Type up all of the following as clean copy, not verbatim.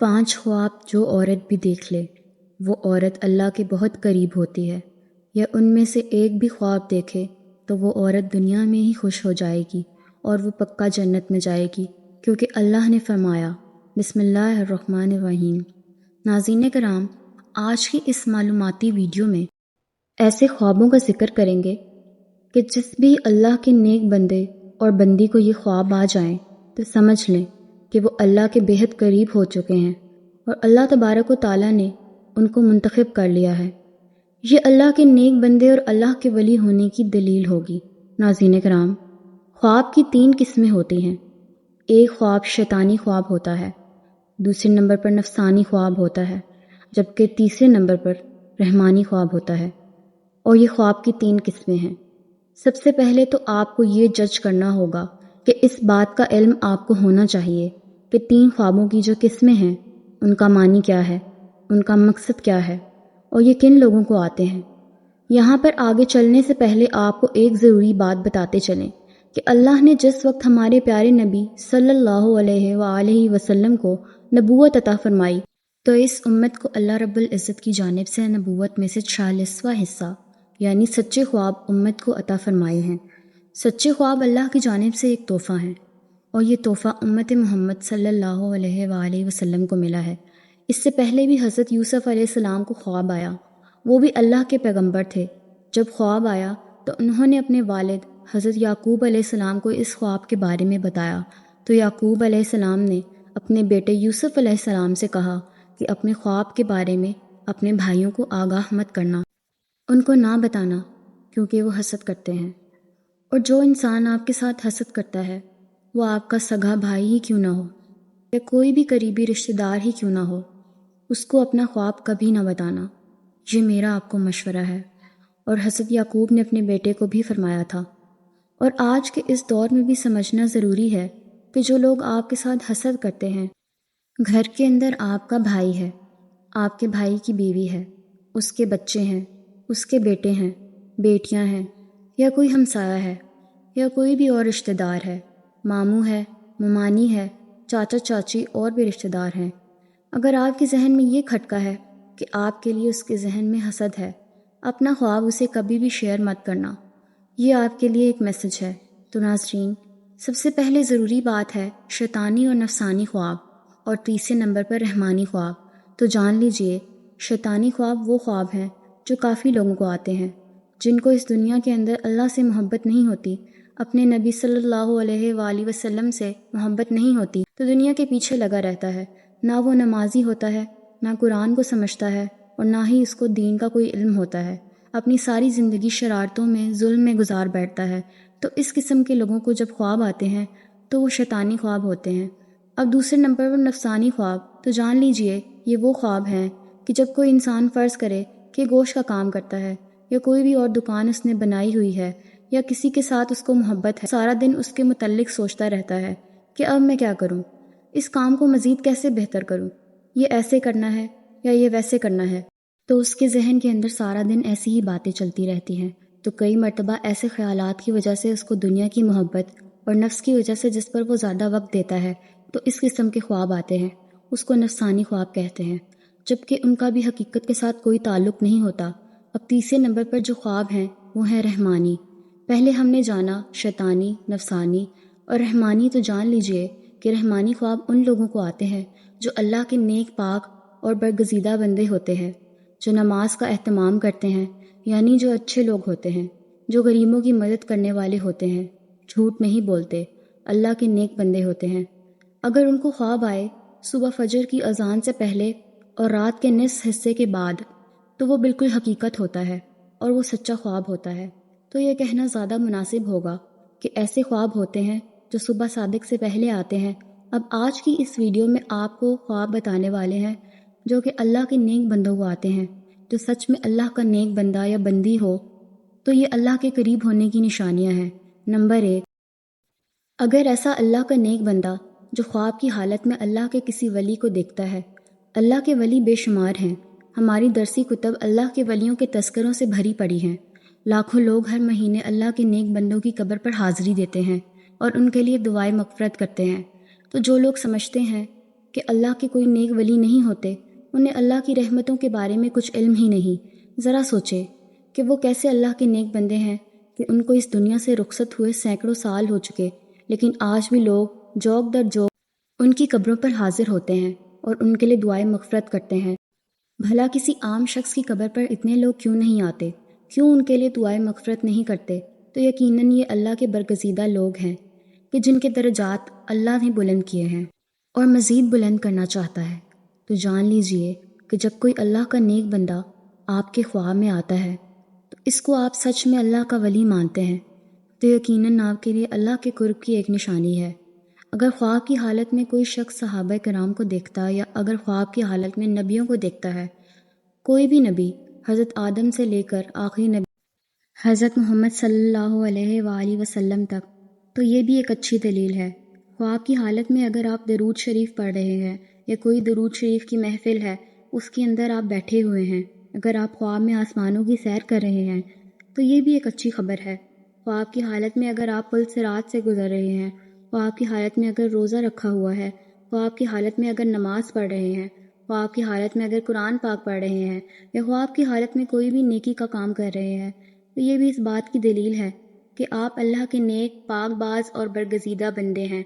5 خواب جو عورت بھی دیکھ لے وہ عورت اللہ کے بہت قریب ہوتی ہے، یا ان میں سے ایک بھی خواب دیکھے تو وہ عورت دنیا میں ہی خوش ہو جائے گی اور وہ پکا جنت میں جائے گی، کیونکہ اللہ نے فرمایا بسم اللہ الرحمن الرحیم۔ ناظرین کرام، آج کی اس معلوماتی ویڈیو میں ایسے خوابوں کا ذکر کریں گے کہ جس بھی اللہ کے نیک بندے اور بندی کو یہ خواب آ جائیں تو سمجھ لیں کہ وہ اللہ کے بہت قریب ہو چکے ہیں اور اللہ تبارک و تعالیٰ نے ان کو منتخب کر لیا ہے۔ یہ اللہ کے نیک بندے اور اللہ کے ولی ہونے کی دلیل ہوگی۔ ناظرین کرام، خواب کی 3 قسمیں ہوتی ہیں۔ ایک خواب شیطانی خواب ہوتا ہے، دوسرے نمبر پر نفسانی خواب ہوتا ہے، جبکہ تیسرے نمبر پر رحمانی خواب ہوتا ہے۔ اور یہ خواب کی 3 قسمیں ہیں۔ سب سے پہلے تو آپ کو یہ جج کرنا ہوگا کہ اس بات کا علم آپ کو ہونا چاہیے کہ 3 خوابوں کی جو قسمیں ہیں ان کا معنی کیا ہے، ان کا مقصد کیا ہے اور یہ کن لوگوں کو آتے ہیں۔ یہاں پر آگے چلنے سے پہلے آپ کو ایک ضروری بات بتاتے چلیں کہ اللہ نے جس وقت ہمارے پیارے نبی صلی اللہ علیہ وآلہ وسلم کو نبوت عطا فرمائی تو اس امت کو اللہ رب العزت کی جانب سے نبوت میں سے 40واں حصہ یعنی سچے خواب امت کو عطا فرمائے ہیں۔ سچے خواب اللہ کی جانب سے ایک تحفہ ہیں اور یہ تحفہ امت محمد صلی اللہ علیہ وآلہ وسلم کو ملا ہے۔ اس سے پہلے بھی حضرت یوسف علیہ السلام کو خواب آیا، وہ بھی اللہ کے پیغمبر تھے۔ جب خواب آیا تو انہوں نے اپنے والد حضرت یعقوب علیہ السلام کو اس خواب کے بارے میں بتایا تو یعقوب علیہ السلام نے اپنے بیٹے یوسف علیہ السلام سے کہا کہ اپنے خواب کے بارے میں اپنے بھائیوں کو آگاہ مت کرنا، ان کو نہ بتانا، کیونکہ وہ حسد کرتے ہیں۔ اور جو انسان آپ کے ساتھ حسد کرتا ہے وہ آپ کا سگا بھائی ہی کیوں نہ ہو یا کوئی بھی قریبی رشتہ دار ہی کیوں نہ ہو، اس کو اپنا خواب کبھی نہ بتانا۔ یہ میرا آپ کو مشورہ ہے، اور حضرت یعقوب نے اپنے بیٹے کو بھی فرمایا تھا۔ اور آج کے اس دور میں بھی سمجھنا ضروری ہے کہ جو لوگ آپ کے ساتھ حسد کرتے ہیں، گھر کے اندر آپ کا بھائی ہے، آپ کے بھائی کی بیوی ہے، اس کے بچے ہیں، اس کے بیٹے ہیں، بیٹیاں ہیں، یا کوئی ہمسایہ ہے، یا کوئی بھی اور رشتہ دار ہے، ماموں ہے، ممانی ہے، چاچا چاچی اور بھی رشتہ دار ہیں۔ اگر آپ کے ذہن میں یہ کھٹکا ہے کہ آپ کے لیے اس کے ذہن میں حسد ہے، اپنا خواب اسے کبھی بھی شیئر مت کرنا۔ یہ آپ کے لیے ایک میسج ہے۔ تو ناظرین، سب سے پہلے ضروری بات ہے شیطانی اور نفسانی خواب، اور تیسرے نمبر پر رحمانی خواب۔ تو جان لیجئے، شیطانی خواب وہ خواب ہیں جو کافی لوگوں کو آتے ہیں، جن کو اس دنیا کے اندر اللہ سے محبت نہیں ہوتی، اپنے نبی صلی اللہ علیہ وآلہ وسلم سے محبت نہیں ہوتی، تو دنیا کے پیچھے لگا رہتا ہے۔ نہ وہ نمازی ہوتا ہے، نہ قرآن کو سمجھتا ہے، اور نہ ہی اس کو دین کا کوئی علم ہوتا ہے۔ اپنی ساری زندگی شرارتوں میں، ظلم میں گزار بیٹھتا ہے۔ تو اس قسم کے لوگوں کو جب خواب آتے ہیں تو وہ شیطانی خواب ہوتے ہیں۔ اب دوسرے نمبر پر نفسانی خواب، تو جان لیجئے یہ وہ خواب ہیں کہ جب کوئی انسان فرض کرے کہ گوشت کا کام کرتا ہے، یا کوئی بھی اور دکان اس نے بنائی ہوئی ہے، یا کسی کے ساتھ اس کو محبت ہے، سارا دن اس کے متعلق سوچتا رہتا ہے کہ اب میں کیا کروں، اس کام کو مزید کیسے بہتر کروں، یہ ایسے کرنا ہے یا یہ ویسے کرنا ہے۔ تو اس کے ذہن کے اندر سارا دن ایسی ہی باتیں چلتی رہتی ہیں۔ تو کئی مرتبہ ایسے خیالات کی وجہ سے اس کو دنیا کی محبت اور نفس کی وجہ سے جس پر وہ زیادہ وقت دیتا ہے، تو اس قسم کے خواب آتے ہیں، اس کو نفسانی خواب کہتے ہیں، جبکہ ان کا بھی حقیقت کے ساتھ کوئی تعلق نہیں ہوتا۔ اب تیسرے نمبر پر جو خواب ہیں وہ ہیں رحمانی۔ پہلے ہم نے جانا شیطانی، نفسانی اور رحمانی، تو جان لیجئے کہ رحمانی خواب ان لوگوں کو آتے ہیں جو اللہ کے نیک پاک اور برگزیدہ بندے ہوتے ہیں، جو نماز کا اہتمام کرتے ہیں، یعنی جو اچھے لوگ ہوتے ہیں، جو غریبوں کی مدد کرنے والے ہوتے ہیں، جھوٹ نہیں بولتے، اللہ کے نیک بندے ہوتے ہیں۔ اگر ان کو خواب آئے صبح فجر کی اذان سے پہلے اور رات کے نصف حصے کے بعد، تو وہ بالکل حقیقت ہوتا ہے اور وہ سچا خواب ہوتا ہے۔ تو یہ کہنا زیادہ مناسب ہوگا کہ ایسے خواب ہوتے ہیں جو صبح صادق سے پہلے آتے ہیں۔ اب آج کی اس ویڈیو میں آپ کو خواب بتانے والے ہیں جو کہ اللہ کے نیک بندوں کو آتے ہیں۔ جو سچ میں اللہ کا نیک بندہ یا بندی ہو تو یہ اللہ کے قریب ہونے کی نشانیاں ہیں۔ نمبر 1، اگر ایسا اللہ کا نیک بندہ جو خواب کی حالت میں اللہ کے کسی ولی کو دیکھتا ہے۔ اللہ کے ولی بے شمار ہیں، ہماری درسی کتب اللہ کے ولیوں کے تذکروں سے بھری پڑی ہیں۔ لاکھوں لوگ ہر مہینے اللہ کے نیک بندوں کی قبر پر حاضری دیتے ہیں اور ان کے لیے دعائے مغفرت کرتے ہیں۔ تو جو لوگ سمجھتے ہیں کہ اللہ کے کوئی نیک ولی نہیں ہوتے، انہیں اللہ کی رحمتوں کے بارے میں کچھ علم ہی نہیں۔ ذرا سوچے کہ وہ کیسے اللہ کے نیک بندے ہیں کہ ان کو اس دنیا سے رخصت ہوئے سینکڑوں سال ہو چکے، لیکن آج بھی لوگ جوق در جوق ان کی قبروں پر حاضر ہوتے ہیں اور ان کے لیے دعائیں مغفرت کرتے ہیں۔ بھلا کسی عام شخص کی قبر پر اتنے لوگ کیوں نہیں آتے؟ کیوں ان کے لیے دعائیں مغفرت نہیں کرتے؟ تو یقیناً یہ اللہ کے برگزیدہ لوگ ہیں کہ جن کے درجات اللہ نے بلند کیے ہیں اور مزید بلند کرنا چاہتا ہے۔ تو جان لیجئے کہ جب کوئی اللہ کا نیک بندہ آپ کے خواب میں آتا ہے تو اس کو آپ سچ میں اللہ کا ولی مانتے ہیں، تو یقیناً آپ کے لیے اللہ کے قرب کی ایک نشانی ہے۔ اگر خواب کی حالت میں کوئی شخص صحابہ کرام کو دیکھتا یا اگر خواب کی حالت میں نبیوں کو دیکھتا ہے، کوئی بھی نبی حضرت آدم سے لے کر آخری نبی حضرت محمد صلی اللہ علیہ وآلہ وسلم تک، تو یہ بھی ایک اچھی دلیل ہے۔ خواب کی حالت میں اگر آپ درود شریف پڑھ رہے ہیں یا کوئی درود شریف کی محفل ہے اس کے اندر آپ بیٹھے ہوئے ہیں، اگر آپ خواب میں آسمانوں کی سیر کر رہے ہیں تو یہ بھی ایک اچھی خبر ہے۔ خواب کی حالت میں اگر آپ پل صراط سے گزر رہے ہیں، خواب کی حالت میں اگر روزہ رکھا ہوا ہے، خواب کی حالت میں اگر نماز پڑھ رہے ہیں، خواب کی حالت میں اگر قرآن پاک پڑھ رہے ہیں یا خواب کی حالت میں کوئی بھی نیکی کا کام کر رہے ہیں، تو یہ بھی اس بات کی دلیل ہے کہ آپ اللہ کے نیک، پاک باز اور برگزیدہ بندے ہیں۔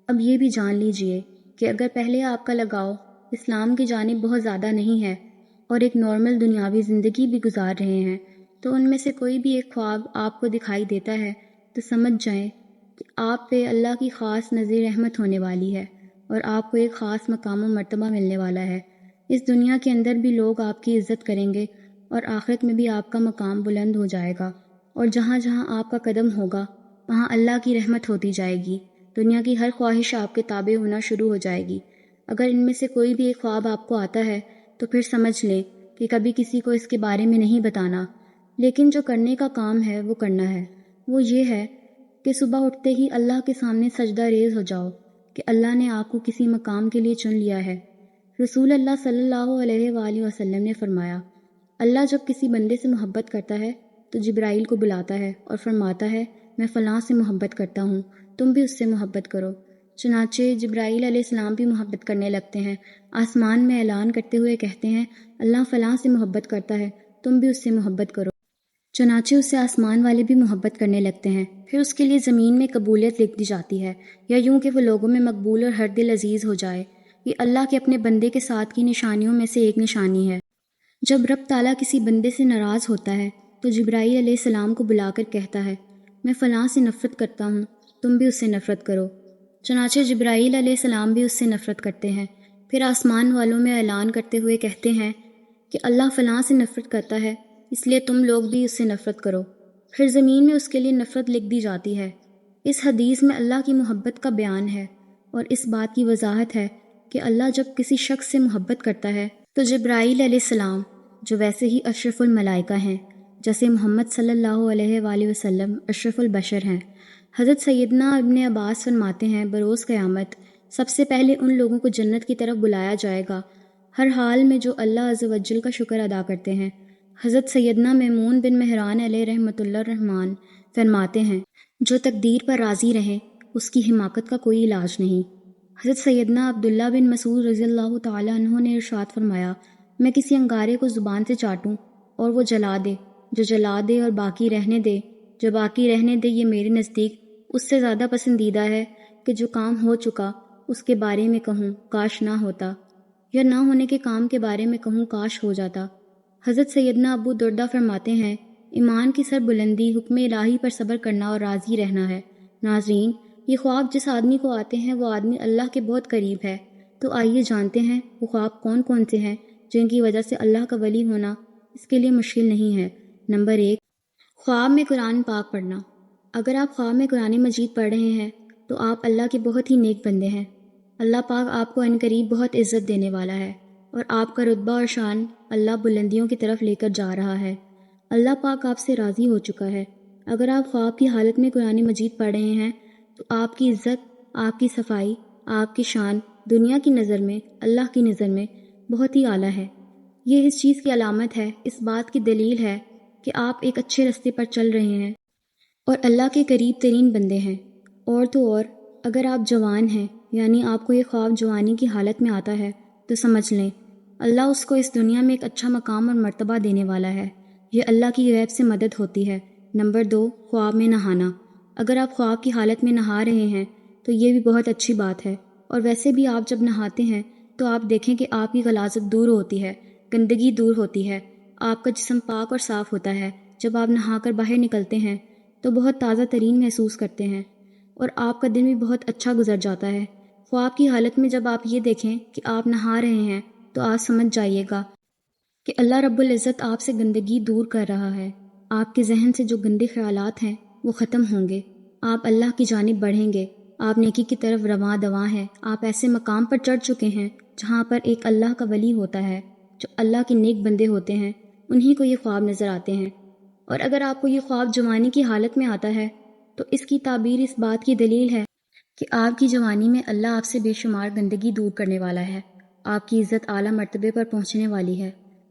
اب یہ بھی جان لیجئے کہ اگر پہلے آپ کا لگاؤ اسلام کی جانب بہت زیادہ نہیں ہے اور ایک نارمل دنیاوی زندگی بھی گزار رہے ہیں، تو ان میں سے کوئی بھی ایک خواب آپ کو دکھائی دیتا ہے تو سمجھ جائیں کہ آپ پہ اللہ کی خاص نظر رحمت ہونے والی ہے اور آپ کو ایک خاص مقام و مرتبہ ملنے والا ہے۔ اس دنیا کے اندر بھی لوگ آپ کی عزت کریں گے اور آخرت میں بھی آپ کا مقام بلند ہو جائے گا، اور جہاں جہاں آپ کا قدم ہوگا وہاں اللہ کی رحمت ہوتی جائے گی، دنیا کی ہر خواہش آپ کے تابع ہونا شروع ہو جائے گی۔ اگر ان میں سے کوئی بھی ایک خواب آپ کو آتا ہے تو پھر سمجھ لیں کہ کبھی کسی کو اس کے بارے میں نہیں بتانا، لیکن جو کرنے کا کام ہے وہ کرنا ہے۔ وہ یہ ہے کہ صبح اٹھتے ہی اللہ کے سامنے سجدہ ریز ہو جاؤ کہ اللہ نے آپ کو کسی مقام کے لیے چن لیا ہے۔ رسول اللہ صلی اللہ علیہ وآلہ وسلم نے فرمایا، اللہ جب کسی بندے سے محبت کرتا ہے تو جبرائیل کو بلاتا ہے اور فرماتا ہے میں فلاں سے محبت کرتا ہوں، تم بھی اس سے محبت کرو۔ چنانچہ جبرائیل علیہ السلام بھی محبت کرنے لگتے ہیں، آسمان میں اعلان کرتے ہوئے کہتے ہیں اللہ فلاں سے محبت کرتا ہے، تم بھی اس سے محبت کرو۔ چنانچہ اس سے آسمان والے بھی محبت کرنے لگتے ہیں، پھر اس کے لیے زمین میں قبولیت لکھ دی جاتی ہے، یا یوں کہ وہ لوگوں میں مقبول اور ہر دل عزیز ہو جائے۔ یہ اللہ کے اپنے بندے کے ساتھ کی نشانیوں میں سے ایک نشانی ہے۔ جب رب تعالیٰ کسی بندے سے ناراض ہوتا ہے تو جبرائیل علیہ السلام کو بلا کر کہتا ہے میں فلاں سے نفرت کرتا ہوں، تم بھی اس سے نفرت کرو۔ چنانچہ جبرائیل علیہ السلام بھی اس سے نفرت کرتے ہیں، پھر آسمان والوں میں اعلان کرتے ہوئے کہتے ہیں کہ اللہ فلاں سے نفرت کرتا ہے، اس لیے تم لوگ بھی اس سے نفرت کرو۔ پھر زمین میں اس کے لیے نفرت لکھ دی جاتی ہے۔ اس حدیث میں اللہ کی محبت کا بیان ہے اور اس بات کی وضاحت ہے کہ اللہ جب کسی شخص سے محبت کرتا ہے تو جبرائیل علیہ السلام جو ویسے ہی اشرف الملائکہ ہیں، جیسے محمد صلی اللہ علیہ وآلہ وسلم اشرف البشر ہیں، حضرت سیدنا ابن عباس فرماتے ہیں بروز قیامت سب سے پہلے ان لوگوں کو جنت کی طرف بلایا جائے گا ہر حال میں جو اللہ عز و جل کا شکر ادا کرتے ہیں۔ حضرت سیدنا میمون بن مہران علیہ رحمۃ اللہ الرحمن فرماتے ہیں جو تقدیر پر راضی رہے اس کی حماقت کا کوئی علاج نہیں۔ حضرت سیدنا عبداللہ بن مسعود رضی اللہ تعالیٰ عنہ نے ارشاد فرمایا میں کسی انگارے کو زبان سے چاٹوں اور وہ جلا دے، جو جلا دے اور باقی رہنے دے، جو باقی رہنے دے، یہ میرے نزدیک اس سے زیادہ پسندیدہ ہے کہ جو کام ہو چکا اس کے بارے میں کہوں کاش نہ ہوتا، یا نہ ہونے کے کام کے بارے میں کہوں کاش ہو جاتا۔ حضرت سیدنا ابو دردہ فرماتے ہیں ایمان کی سر بلندی حکم الہی پر صبر کرنا اور راضی رہنا ہے۔ ناظرین، یہ خواب جس آدمی کو آتے ہیں وہ آدمی اللہ کے بہت قریب ہے، تو آئیے جانتے ہیں وہ خواب کون کون سے ہیں جن کی وجہ سے اللہ کا ولی ہونا اس کے لیے مشکل نہیں ہے۔ نمبر 1، خواب میں قرآن پاک پڑھنا۔ اگر آپ خواب میں قرآن مجید پڑھ رہے ہیں تو آپ اللہ کے بہت ہی نیک بندے ہیں۔ اللہ پاک آپ کو عنقریب بہت عزت دینے والا ہے اور آپ کا رتبہ اور شان اللہ بلندیوں کی طرف لے کر جا رہا ہے۔ اللہ پاک آپ سے راضی ہو چکا ہے۔ اگر آپ خواب کی حالت میں قرآن مجید پڑھ رہے ہیں تو آپ کی عزت، آپ کی صفائی، آپ کی شان دنیا کی نظر میں، اللہ کی نظر میں بہت ہی اعلیٰ ہے۔ یہ اس چیز کی علامت ہے، اس بات کی دلیل ہے کہ آپ ایک اچھے راستے پر چل رہے ہیں اور اللہ کے قریب ترین بندے ہیں۔ اور تو اور اگر آپ جوان ہیں یعنی آپ کو یہ خواب جوانی کی حالت میں آتا ہے تو سمجھ لیں اللہ اس کو اس دنیا میں ایک اچھا مقام اور مرتبہ دینے والا ہے۔ یہ اللہ کی غیب سے مدد ہوتی ہے۔ نمبر 2، خواب میں نہانا۔ اگر آپ خواب کی حالت میں نہا رہے ہیں تو یہ بھی بہت اچھی بات ہے، اور ویسے بھی آپ جب نہاتے ہیں تو آپ دیکھیں کہ آپ کی غلاظت دور ہوتی ہے، گندگی دور ہوتی ہے، آپ کا جسم پاک اور صاف ہوتا ہے۔ جب آپ نہا کر باہر نکلتے ہیں تو بہت تازہ ترین محسوس کرتے ہیں اور آپ کا دن بھی بہت اچھا گزر جاتا ہے۔ خواب کی حالت میں جب آپ یہ دیکھیں کہ آپ نہا رہے ہیں تو آپ سمجھ جائیے گا کہ اللہ رب العزت آپ سے گندگی دور کر رہا ہے۔ آپ کے ذہن سے جو گندے خیالات ہیں وہ ختم ہوں گے، آپ اللہ کی جانب بڑھیں گے، آپ نیکی کی طرف رواں دواں ہیں، آپ ایسے مقام پر چڑھ چکے ہیں جہاں پر ایک اللہ کا ولی ہوتا ہے، جو اللہ کے نیک بندے ہوتے ہیں، انہی کو یہ خواب نظر آتے ہیں۔ اور اگر آپ کو یہ خواب جوانی کی حالت میں آتا ہے تو اس کی تعبیر اس بات کی دلیل ہے کہ آپ کی جوانی میں اللہ آپ سے بے شمار گندگی دور کرنے والا ہے، آپ کی عزت اعلیٰ مرتبے پر پہنچنے والی ہے،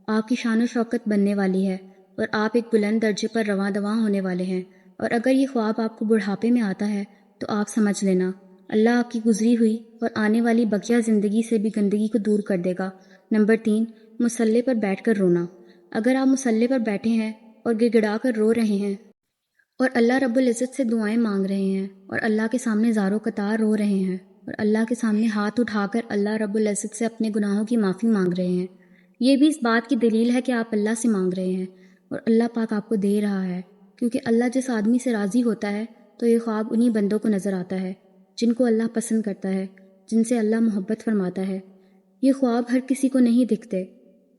آپ کی شان و شوکت بننے والی ہے، اور آپ ایک بلند درجے پر رواں دواں ہونے والے ہیں۔ اور اگر یہ خواب آپ کو بڑھاپے میں آتا ہے تو آپ سمجھ لینا اللہ آپ کی گزری ہوئی اور آنے والی بقیہ زندگی سے بھی گندگی کو دور کر دے گا۔ نمبر 3، مصلے پر بیٹھ کر رونا۔ اگر آپ مصلے پر بیٹھے ہیں اور گڑ گڑا کر رو رہے ہیں اور اللہ رب العزت سے دعائیں مانگ رہے ہیں اور اللہ کے سامنے زاروں قطار رو رہے ہیں اور اللہ کے سامنے ہاتھ اٹھا کر اللہ رب العزت سے اپنے گناہوں کی معافی مانگ رہے ہیں، یہ بھی اس بات کی دلیل ہے کہ آپ اللہ سے مانگ رہے ہیں اور اللہ پاک آپ کو دے رہا ہے، کیونکہ اللہ جس آدمی سے راضی ہوتا ہے تو یہ خواب انہی بندوں کو نظر آتا ہے جن کو اللہ پسند کرتا ہے، جن سے اللہ محبت فرماتا ہے۔ یہ خواب ہر کسی کو نہیں دکھتے،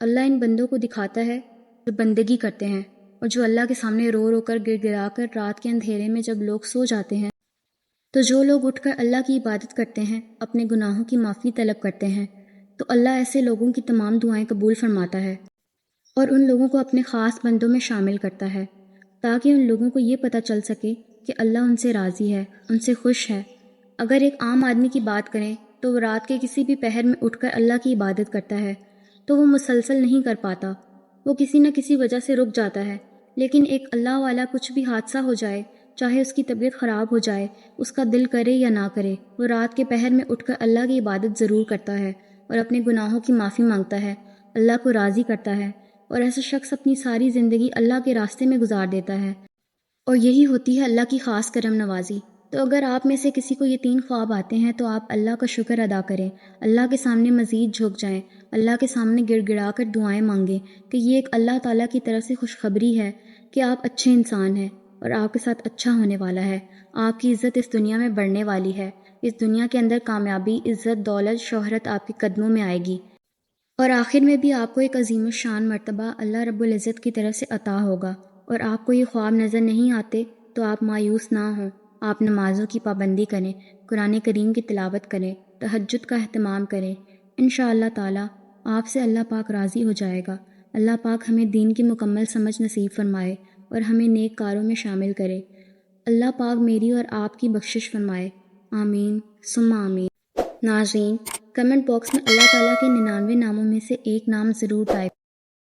اللہ ان بندوں کو دکھاتا ہے جو بندگی کرتے ہیں اور جو اللہ کے سامنے رو رو کر گڑ گڑا کر رات کے اندھیرے میں جب لوگ سو جاتے ہیں تو جو لوگ اٹھ کر اللہ کی عبادت کرتے ہیں، اپنے گناہوں کی معافی طلب کرتے ہیں، تو اللہ ایسے لوگوں کی تمام دعائیں قبول فرماتا ہے اور ان لوگوں کو اپنے خاص بندوں میں شامل کرتا ہے، تاکہ ان لوگوں کو یہ پتہ چل سکے کہ اللہ ان سے راضی ہے، ان سے خوش ہے۔ اگر ایک عام آدمی کی بات کریں تو وہ رات کے کسی بھی پہر میں اٹھ کر اللہ کی عبادت کرتا ہے تو وہ مسلسل نہیں کر پاتا، وہ کسی نہ کسی وجہ سے رک جاتا ہے، لیکن ایک اللہ والا کچھ بھی حادثہ ہو جائے، چاہے اس کی طبیعت خراب ہو جائے، اس کا دل کرے یا نہ کرے، وہ رات کے پہر میں اٹھ کر اللہ کی عبادت ضرور کرتا ہے اور اپنے گناہوں کی معافی مانگتا ہے، اللہ کو راضی کرتا ہے، اور ایسا شخص اپنی ساری زندگی اللہ کے راستے میں گزار دیتا ہے، اور یہی ہوتی ہے اللہ کی خاص کرم نوازی۔ تو اگر آپ میں سے کسی کو یہ 3 خواب آتے ہیں تو آپ اللہ کا شکر ادا کریں، اللہ کے سامنے مزید جھک جائیں، اللہ کے سامنے گڑ گڑا کر دعائیں مانگیں کہ یہ ایک اللہ تعالیٰ کی طرف سے خوشخبری ہے کہ آپ اچھے انسان ہیں اور آپ کے ساتھ اچھا ہونے والا ہے، آپ کی عزت اس دنیا میں بڑھنے والی ہے، اس دنیا کے اندر کامیابی، عزت، دولت، شہرت آپ کے قدموں میں آئے گی، اور آخر میں بھی آپ کو ایک عظیم الشان مرتبہ اللہ رب العزت کی طرف سے عطا ہوگا۔ اور آپ کو یہ خواب نظر نہیں آتے تو آپ مایوس نہ ہوں، آپ نمازوں کی پابندی کریں، قرآن کریم کی تلاوت کریں، تہجد کا اہتمام کریں، انشاءاللہ تعالی آپ سے اللہ پاک راضی ہو جائے گا۔ اللہ پاک ہمیں دین کی مکمل سمجھ نصیب فرمائے اور ہمیں نیک کاروں میں شامل کرے۔ اللہ پاک میری اور آپ کی بخشش فرمائے، آمین ثم آمین۔ ناظرین، کمنٹ باکس میں اللہ تعالیٰ کے 99 ناموں میں سے ایک نام ضرور ٹائپ